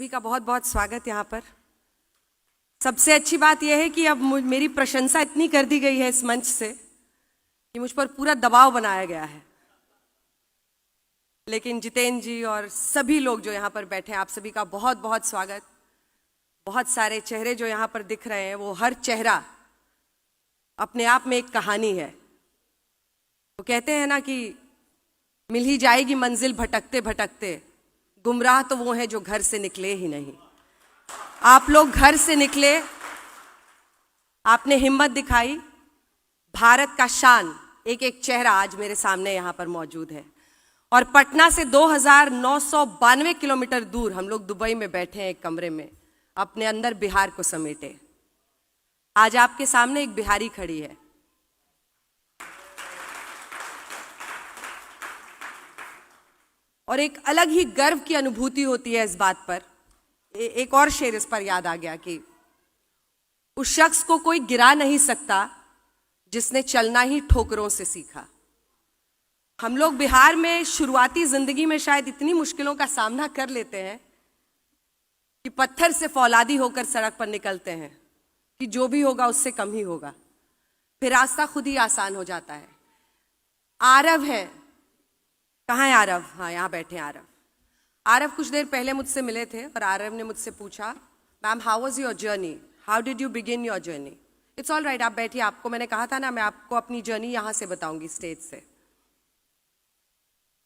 सभी का बहुत बहुत स्वागत यहाँ पर। सबसे अच्छी बात यह है कि अब मेरी प्रशंसा इतनी कर दी गई है इस मंच से कि मुझ पर पूरा दबाव बनाया गया है। लेकिन जितेंद्र जी और सभी लोग जो यहाँ पर बैठे हैं, आप सभी का बहुत बहुत स्वागत। बहुत सारे चेहरे जो यहाँ पर दिख रहे हैं, वो हर चेहरा अपने आप में एक कहानी है। वो कहते हैं ना कि मिल ही जाएगी मंजिल भटकते भटकते, गुमराह तो वो है जो घर से निकले ही नहीं। आप लोग घर से निकले, आपने हिम्मत दिखाई। भारत का शान एक एक चेहरा आज मेरे सामने यहाँ पर मौजूद है। और पटना से 2992 किलोमीटर दूर हम लोग दुबई में बैठे हैं एक कमरे में, अपने अंदर बिहार को समेटे। आज आपके सामने एक बिहारी खड़ी है। और एक अलग ही गर्व की अनुभूति होती है इस बात पर। एक और शेर इस पर याद आ गया कि उस शख्स को कोई गिरा नहीं सकता जिसने चलना ही ठोकरों से सीखा। हम लोग बिहार में शुरुआती जिंदगी में शायद इतनी मुश्किलों का सामना कर लेते हैं कि पत्थर से फौलादी होकर सड़क पर निकलते हैं कि जो भी होगा उससे कम ही होगा, फिर रास्ता खुद ही आसान हो जाता है। आरव है, कहाँ है आरव? हाँ, यहाँ बैठे हैं आरव। आरव कुछ देर पहले मुझसे मिले थे और आरव ने मुझसे पूछा, ma'am how was your journey, how did you begin your journey? It's all right, आप बैठिए। आपको मैंने कहा था ना, मैं आपको अपनी जर्नी यहाँ से बताऊंगी, स्टेज से।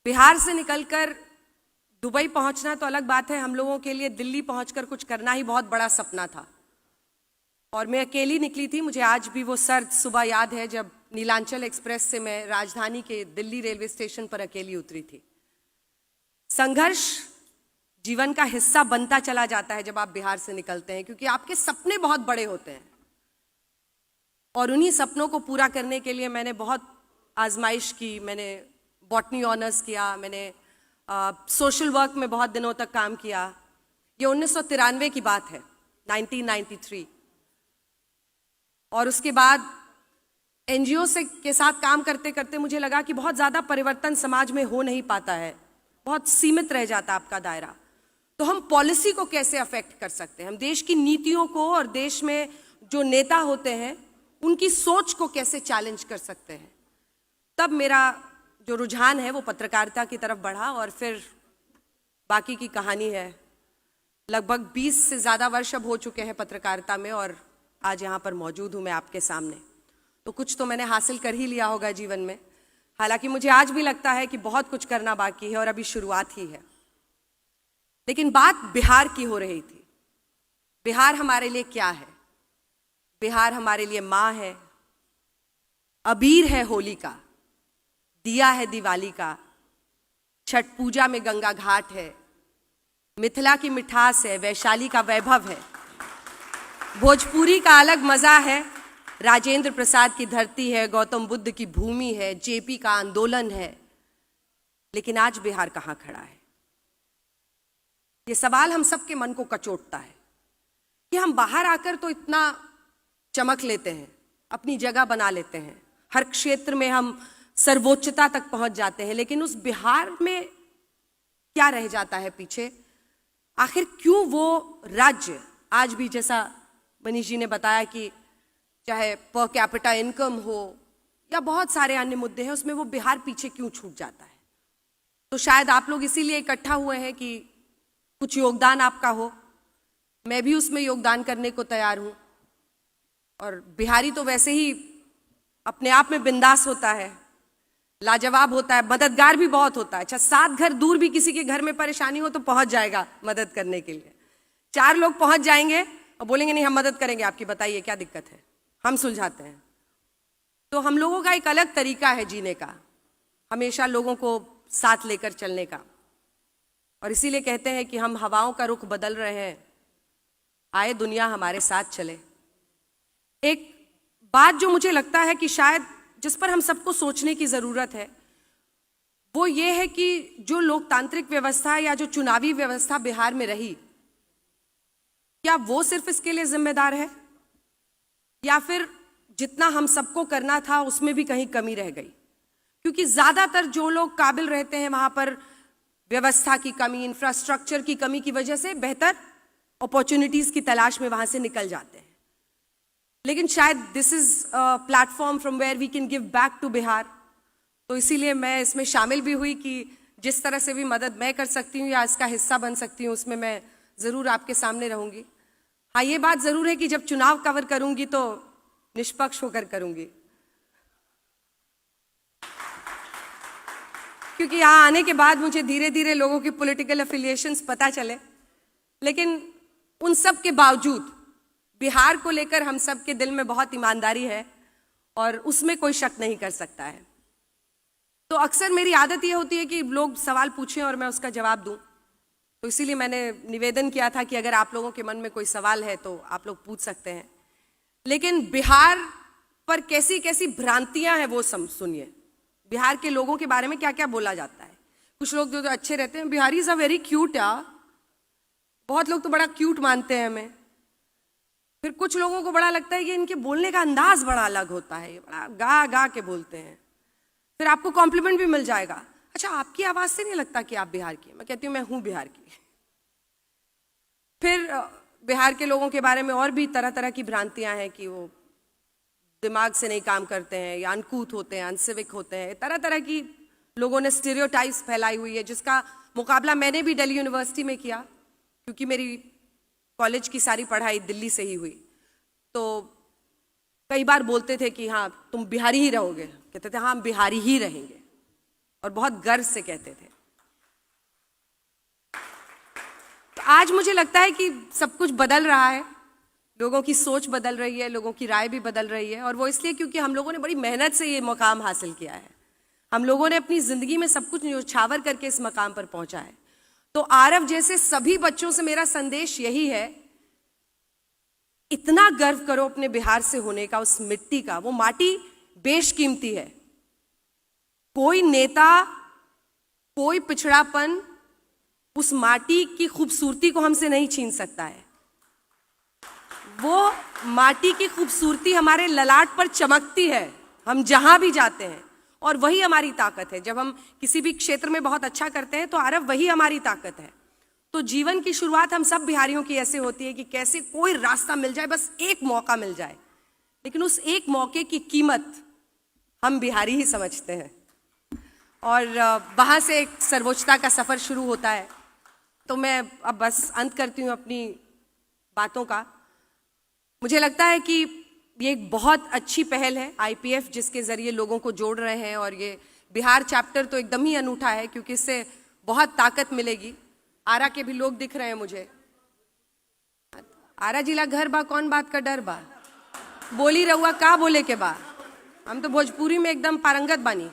बिहार से निकलकर दुबई पहुंचना तो अलग बात है, हम लोगों के लिए दिल्ली पहुंचकर कुछ करना ही बहुत बड़ा सपना था। और मैं अकेली निकली थी। मुझे आज भी वो सर्द सुबह याद है जब नीलांचल एक्सप्रेस से मैं राजधानी के दिल्ली रेलवे स्टेशन पर अकेली उतरी थी। संघर्ष जीवन का हिस्सा बनता चला जाता है जब आप बिहार से निकलते हैं, क्योंकि आपके सपने बहुत बड़े होते हैं। और उन्हीं सपनों को पूरा करने के लिए मैंने बहुत आजमाइश की। मैंने बॉटनी ऑनर्स किया, मैंने सोशल वर्क में बहुत दिनों तक काम किया। ये 1993 की बात है, 1993। और उसके बाद एनजीओ से के साथ काम करते करते मुझे लगा कि बहुत ज़्यादा परिवर्तन समाज में हो नहीं पाता है, बहुत सीमित रह जाता आपका दायरा। तो हम पॉलिसी को कैसे अफेक्ट कर सकते हैं, हम देश की नीतियों को और देश में जो नेता होते हैं उनकी सोच को कैसे चैलेंज कर सकते हैं। तब मेरा जो रुझान है वो पत्रकारिता की तरफ बढ़ा और फिर बाकी की कहानी है। लगभग 20 से ज़्यादा वर्ष अब हो चुके हैं पत्रकारिता में और आज यहाँ पर मौजूद हूँ मैं आपके सामने। तो कुछ तो मैंने हासिल कर ही लिया होगा जीवन में, हालांकि मुझे आज भी लगता है कि बहुत कुछ करना बाकी है और अभी शुरुआत ही है। लेकिन बात बिहार की हो रही थी। बिहार हमारे लिए क्या है? बिहार हमारे लिए माँ है, अबीर है होली का, दिया है दिवाली का, छठ पूजा में गंगा घाट है, मिथिला की मिठास है, वैशाली का वैभव है, भोजपुरी का अलग मजा है, राजेंद्र प्रसाद की धरती है, गौतम बुद्ध की भूमि है, जेपी का आंदोलन है। लेकिन आज बिहार कहाँ खड़ा है? ये सवाल हम सबके मन को कचोटता है कि हम बाहर आकर तो इतना चमक लेते हैं, अपनी जगह बना लेते हैं, हर क्षेत्र में हम सर्वोच्चता तक पहुंच जाते हैं, लेकिन उस बिहार में क्या रह जाता है पीछे? आखिर क्यों वो राज्य आज भी, जैसा मनीष जी ने बताया कि चाहे पर कैपिटा इनकम हो या बहुत सारे अन्य मुद्दे हैं, उसमें वो बिहार पीछे क्यों छूट जाता है? तो शायद आप लोग इसीलिए इकट्ठा हुए हैं कि कुछ योगदान आपका हो। मैं भी उसमें योगदान करने को तैयार हूँ। और बिहारी तो वैसे ही अपने आप में बिंदास होता है, लाजवाब होता है, मददगार भी बहुत होता है। अच्छा, 7 घर दूर भी किसी के घर में परेशानी हो तो पहुंच जाएगा मदद करने के लिए। 4 लोग पहुंच जाएंगे और बोलेंगे नहीं हम मदद करेंगे आपकी, बताइए क्या दिक्कत है, हम सुलझाते हैं। तो हम लोगों का एक अलग तरीका है जीने का, हमेशा लोगों को साथ लेकर चलने का। और इसीलिए कहते हैं कि हम हवाओं का रुख बदल रहे हैं, आए दुनिया हमारे साथ चले। एक बात जो मुझे लगता है कि शायद जिस पर हम सबको सोचने की जरूरत है, वो ये है कि जो लोकतांत्रिक व्यवस्था या जो चुनावी व्यवस्था बिहार में रही, क्या वो सिर्फ इसके लिए जिम्मेदार है या फिर जितना हम सबको करना था उसमें भी कहीं कमी रह गई? क्योंकि ज्यादातर जो लोग काबिल रहते हैं वहां पर व्यवस्था की कमी, इंफ्रास्ट्रक्चर की कमी की वजह से बेहतर अपॉर्चुनिटीज की तलाश में वहां से निकल जाते हैं। लेकिन शायद this is a platform from where we can give back to Bihar, तो इसीलिए मैं इसमें शामिल भी हुई कि जिस तरह से भी मदद मैं कर सकती हूँ या इसका हिस्सा बन सकती हूँ उसमें मैं ज़रूर आपके सामने रहूँगी। हाँ, ये बात ज़रूर है कि जब चुनाव कवर करूँगी तो निष्पक्ष होकर करूँगी, क्योंकि यहाँ आने के बाद मुझे धीरे धीरे लोगों की पॉलिटिकल एफिलिएशंस पता चले। लेकिन उन सब के बावजूद बिहार को लेकर हम सब के दिल में बहुत ईमानदारी है और उसमें कोई शक नहीं कर सकता है। तो अक्सर मेरी आदत ये होती है कि लोग सवाल पूछें और मैं उसका जवाब दूं, तो इसीलिए मैंने निवेदन किया था कि अगर आप लोगों के मन में कोई सवाल है तो आप लोग पूछ सकते हैं। लेकिन बिहार पर कैसी कैसी भ्रांतियां हैं वो सुनिए। बिहार के लोगों के बारे में क्या क्या बोला जाता है। कुछ लोग जो अच्छे रहते हैं, Bihari is a very cute यार, बहुत लोग तो बड़ा क्यूट मानते हैं हमें। फिर कुछ लोगों को बड़ा लगता है कि इनके बोलने का अंदाज बड़ा अलग होता है, ये बड़ा गा गा के बोलते हैं। फिर आपको कॉम्प्लीमेंट भी मिल जाएगा, अच्छा आपकी आवाज से नहीं लगता कि आप बिहार की। मैं कहती हूँ मैं हूँ बिहार की। फिर बिहार के लोगों के बारे में और भी तरह तरह की भ्रांतियां हैं कि वो दिमाग से नहीं काम करते हैं या अनकूथ होते हैं, अनसिविक होते हैं। तरह तरह की लोगों ने स्टीरियोटाइप्स फैलाई हुई है, जिसका मुकाबला मैंने भी दिल्ली यूनिवर्सिटी में किया, क्योंकि मेरी कॉलेज की सारी पढ़ाई दिल्ली से ही हुई। तो कई बार बोलते थे कि हाँ तुम बिहारी ही रहोगे, कहते थे हाँ हम बिहारी ही रहेंगे, और बहुत गर्व से कहते थे। तो आज मुझे लगता है कि सब कुछ बदल रहा है, लोगों की सोच बदल रही है, लोगों की राय भी बदल रही है, और वो इसलिए क्योंकि हम लोगों ने बड़ी मेहनत से ये मकाम हासिल किया है। हम लोगों ने अपनी जिंदगी में सब कुछ न्योछावर करके इस मकाम पर पहुंचा है। तो आरव जैसे सभी बच्चों से मेरा संदेश यही है, इतना गर्व करो अपने बिहार से होने का, उस मिट्टी का। वो माटी बेशकीमती है। कोई नेता, कोई पिछड़ापन उस माटी की खूबसूरती को हमसे नहीं छीन सकता है। वो माटी की खूबसूरती हमारे ललाट पर चमकती है हम जहां भी जाते हैं, और वही हमारी ताकत है। जब हम किसी भी क्षेत्र में बहुत अच्छा करते हैं तो आरव वही हमारी ताकत है। तो जीवन की शुरुआत हम सब बिहारियों की ऐसे होती है कि कैसे कोई रास्ता मिल जाए, बस एक मौका मिल जाए, लेकिन उस एक मौके की कीमत हम बिहारी ही समझते हैं, और वहां से एक सर्वोच्चता का सफर शुरू होता है। तो मैं अब बस अंत करती हूँ अपनी बातों का। मुझे लगता है कि ये एक बहुत अच्छी पहल है आईपीएफ, जिसके जरिए लोगों को जोड़ रहे हैं, और ये बिहार चैप्टर तो एकदम ही अनूठा है, क्योंकि इससे बहुत ताकत मिलेगी। आरा के भी लोग दिख रहे हैं मुझे। आरा जिला घर बा, कौन बात का डर बा, बोली रहुआ का बोले के बा। हम तो भोजपुरी में एकदम पारंगत बानी।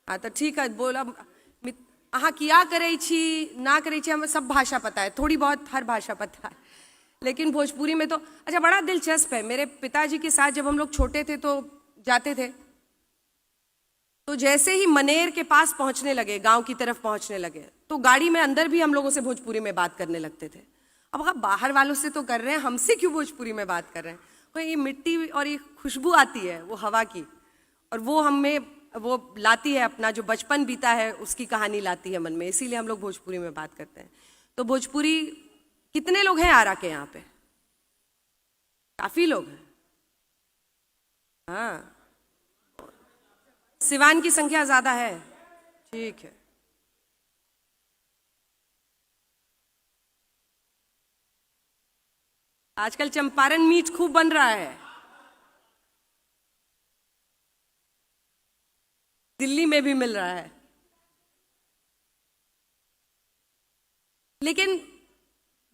हाँ तो ठीक है, बोला अहाँ किया करे छी ना करे छी, हमें सब भाषा पता है, थोड़ी बहुत हर भाषा पता है, लेकिन भोजपुरी में तो अच्छा बड़ा दिलचस्प है। मेरे पिताजी के साथ जब हम लोग छोटे थे तो जाते थे, तो जैसे ही मनेर के पास पहुंचने लगे, गांव की तरफ पहुंचने लगे, तो गाड़ी में अंदर भी हम लोगों से भोजपुरी में बात करने लगते थे। अब आप बाहर वालों से तो कर रहे हैं, हमसे क्यों भोजपुरी में बात कर रहे हैं। तो ये मिट्टी और ये खुशबू आती है वो हवा की, और वो हमें वो लाती है अपना जो बचपन बीता है उसकी कहानी लाती है मन में, इसीलिए हम लोग भोजपुरी में बात करते हैं। तो भोजपुरी कितने लोग हैं आरा के यहाँ पे? काफी लोग हैं। हाँ, सिवान की संख्या ज्यादा है, ठीक है। आजकल चंपारण मीट खूब बन रहा है, दिल्ली में भी मिल रहा है। लेकिन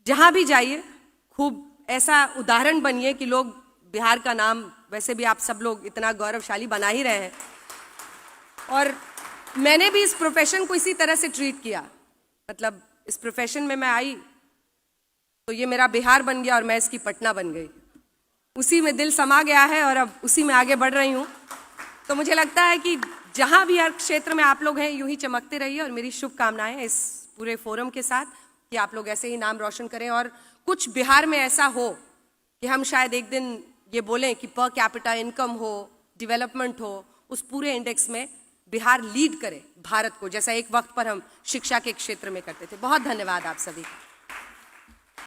जहां भी जाइए खूब ऐसा उदाहरण बनिए कि लोग बिहार का नाम, वैसे भी आप सब लोग इतना गौरवशाली बना ही रहे हैं, और मैंने भी इस प्रोफेशन को इसी तरह से ट्रीट किया। मतलब इस प्रोफेशन में मैं आई तो ये मेरा बिहार बन गया और मैं इसकी पटना बन गई, उसी में दिल समा गया है और अब उसी में आगे बढ़ रही हूँ। तो मुझे लगता है कि जहाँ भी हर क्षेत्र में आप लोग हैं यूं ही चमकते रहिए, और मेरी शुभकामनाएं इस पूरे फोरम के साथ कि आप लोग ऐसे ही नाम रोशन करें, और कुछ बिहार में ऐसा हो कि हम शायद एक दिन ये बोलें कि पर कैपिटा इनकम हो, डेवलपमेंट हो, उस पूरे इंडेक्स में बिहार लीड करे भारत को, जैसा एक वक्त पर हम शिक्षा के क्षेत्र में करते थे। बहुत धन्यवाद आप सभी का।